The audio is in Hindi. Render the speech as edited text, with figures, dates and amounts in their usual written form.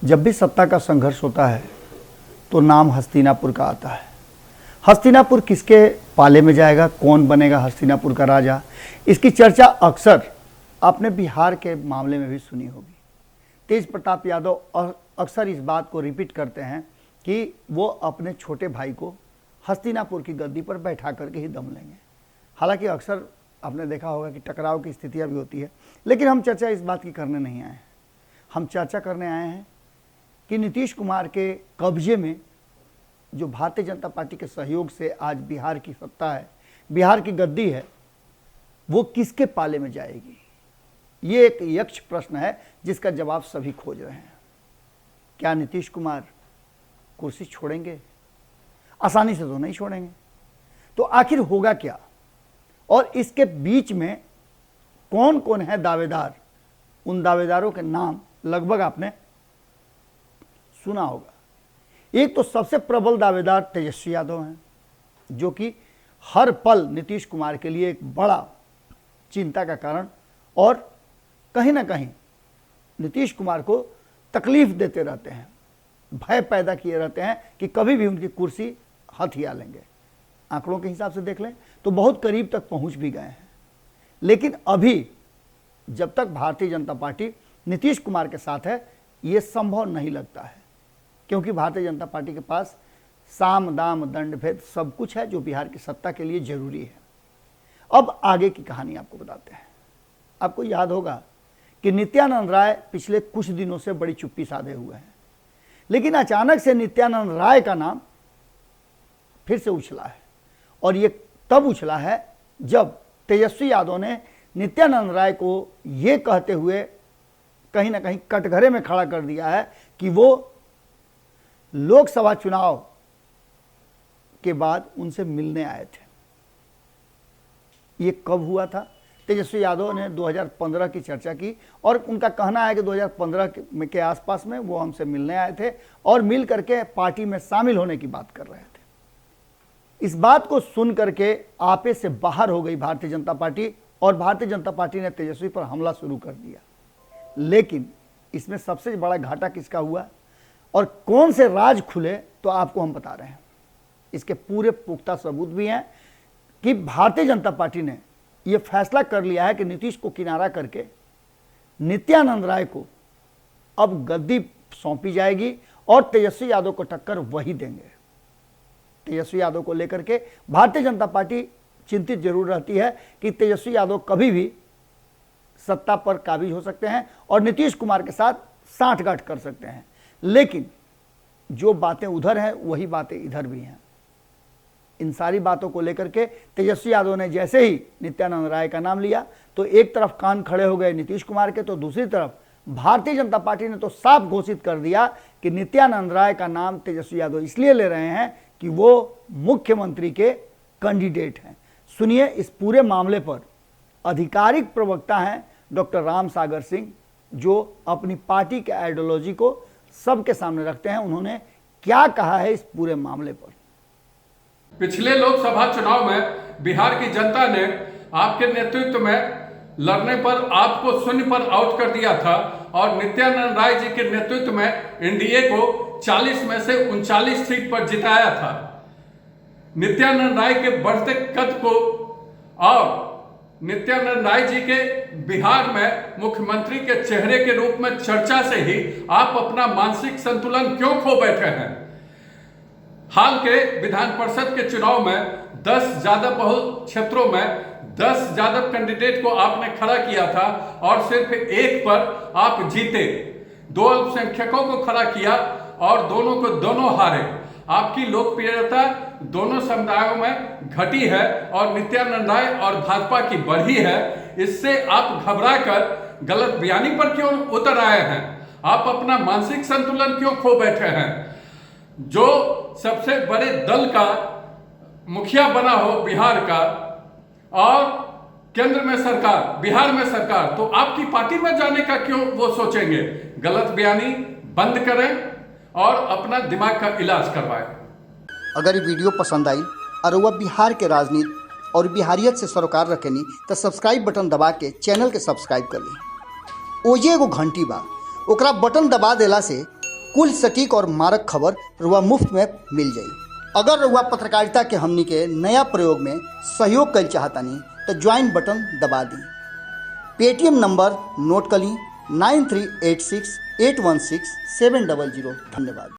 जब भी सत्ता का संघर्ष होता है तो नाम हस्तिनापुर का आता है। हस्तिनापुर किसके पाले में जाएगा, कौन बनेगा हस्तिनापुर का राजा, इसकी चर्चा अक्सर आपने बिहार के मामले में भी सुनी होगी। तेज प्रताप यादव अक्सर इस बात को रिपीट करते हैं कि वो अपने छोटे भाई को हस्तिनापुर की गद्दी पर बैठा करके ही दम लेंगे। हालांकि अक्सर आपने देखा होगा कि टकराव की स्थितियाँ भी होती है, लेकिन हम चर्चा इस बात की करने नहीं आए हैं। हम चर्चा करने आए हैं कि नीतीश कुमार के कब्जे में जो भारतीय जनता पार्टी के सहयोग से आज बिहार की सत्ता है, बिहार की गद्दी है, वो किसके पाले में जाएगी। ये एक यक्ष प्रश्न है जिसका जवाब सभी खोज रहे हैं। क्या नीतीश कुमार कुर्सी छोड़ेंगे? आसानी से तो नहीं छोड़ेंगे। तो आखिर होगा क्या, और इसके बीच में कौन कौन है दावेदार? उन दावेदारों के नाम लगभग आपने सुना होगा। एक तो सबसे प्रबल दावेदार तेजस्वी यादव हैं, जो कि हर पल नीतीश कुमार के लिए एक बड़ा चिंता का कारण और कहीं ना कहीं नीतीश कुमार को तकलीफ देते रहते हैं, भय पैदा किए रहते हैं कि कभी भी उनकी कुर्सी हथिया लेंगे। आंकड़ों के हिसाब से देख लें तो बहुत करीब तक पहुंच भी गए हैं, लेकिन अभी जब तक भारतीय जनता पार्टी नीतीश कुमार के साथ है ये संभव नहीं लगता है, क्योंकि भारतीय जनता पार्टी के पास साम दाम दंड भेद सब कुछ है जो बिहार की सत्ता के लिए जरूरी है। अब आगे की कहानी आपको बताते हैं। आपको याद होगा कि नित्यानंद राय पिछले कुछ दिनों से बड़ी चुप्पी साधे हुए हैं, लेकिन अचानक से नित्यानंद राय का नाम फिर से उछला है, और ये तब उछला है जब तेजस्वी यादव ने नित्यानंद राय को ये कहते हुए कहीं ना कहीं कटघरे में खड़ा कर दिया है कि वो लोकसभा चुनाव के बाद उनसे मिलने आए थे। ये कब हुआ था? तेजस्वी यादव ने 2015 की चर्चा की और उनका कहना है कि 2015 के आसपास में वो हमसे मिलने आए थे और मिल करके पार्टी में शामिल होने की बात कर रहे थे। इस बात को सुन करके आपे से बाहर हो गई भारतीय जनता पार्टी, और भारतीय जनता पार्टी ने तेजस्वी पर हमला शुरू कर दिया। लेकिन इसमें सबसे बड़ा घाटा किसका हुआ और कौन से राज खुले, तो आपको हम बता रहे हैं। इसके पूरे पुख्ता सबूत भी हैं कि भारतीय जनता पार्टी ने यह फैसला कर लिया है कि नीतीश को किनारा करके नित्यानंद राय को अब गद्दी सौंपी जाएगी और तेजस्वी यादव को टक्कर वही देंगे। तेजस्वी यादव को लेकर के भारतीय जनता पार्टी चिंतित जरूर रहती है कि तेजस्वी यादव कभी भी सत्ता पर काबिज हो सकते हैं और नीतीश कुमार के साथ सांठगांठ कर सकते हैं, लेकिन जो बातें उधर हैं वही बातें इधर भी हैं। इन सारी बातों को लेकर के तेजस्वी यादव ने जैसे ही नित्यानंद राय का नाम लिया तो एक तरफ कान खड़े हो गए नीतीश कुमार के, तो दूसरी तरफ भारतीय जनता पार्टी ने तो साफ घोषित कर दिया कि नित्यानंद राय का नाम तेजस्वी यादव इसलिए ले रहे हैं कि वो मुख्यमंत्री के कैंडिडेट हैं। सुनिए, इस पूरे मामले पर आधिकारिक प्रवक्ता हैं डॉक्टर राम सागर सिंह, जो अपनी पार्टी के आइडियोलॉजी को सबके सामने रखते हैं। उन्होंने क्या कहा है इस पूरे मामले पर। पिछले लोकसभा चुनाव में बिहार की जनता ने आपके नेतृत्व में लड़ने पर आपको शून्य पर आउट कर दिया था और नित्यानंद राय जी के नेतृत्व में एनडीए को 40 में से 39 सीट पर जिताया था। नित्यानंद राय के बढ़ते कद को और नित्यानंद राय जी के बिहार में मुख्यमंत्री के चेहरे के रूप में चर्चा से ही आप अपना मानसिक संतुलन क्यों खो बैठे हैं? हाल के विधान परिषद के चुनाव में 10 यादव बहुल क्षेत्रों में 10 यादव कैंडिडेट को आपने खड़ा किया था और सिर्फ एक पर आप जीते। 2 अल्पसंख्यकों को खड़ा किया और दोनों को दोनों हारे। आपकी लोकप्रियता दोनों समुदायों में घटी है और नित्यानंद राय और भाजपा की बढ़ी है। इससे आप घबराकर गलत बयानी पर क्यों उतर आए हैं? आप अपना मानसिक संतुलन क्यों खो बैठे हैं? जो सबसे बड़े दल का मुखिया बना हो बिहार का और केंद्र में सरकार, बिहार में सरकार, तो आपकी पार्टी में जाने का क्यों वो सोचेंगे? गलत बयानी बंद करें और अपना दिमाग का इलाज करवाएं। अगर ये वीडियो पसंद आई और वह बिहार के राजनीति और बिहारियत से सरोकार रखेनी तो सब्सक्राइब बटन दबा के चैनल के सब्सक्राइब कर ली। ओजे एगो घंटी बा, ओकरा बटन दबा देला से कुल सटीक और मारक खबर रुआ मुफ्त में मिल जाई। अगर रुआ पत्रकारिता के हमनी के नया प्रयोग में सहयोग कर चाहतानी तो ज्वाइन बटन दबा दी। पेटीएम नंबर नोट कर ली 9386816700। धन्यवाद।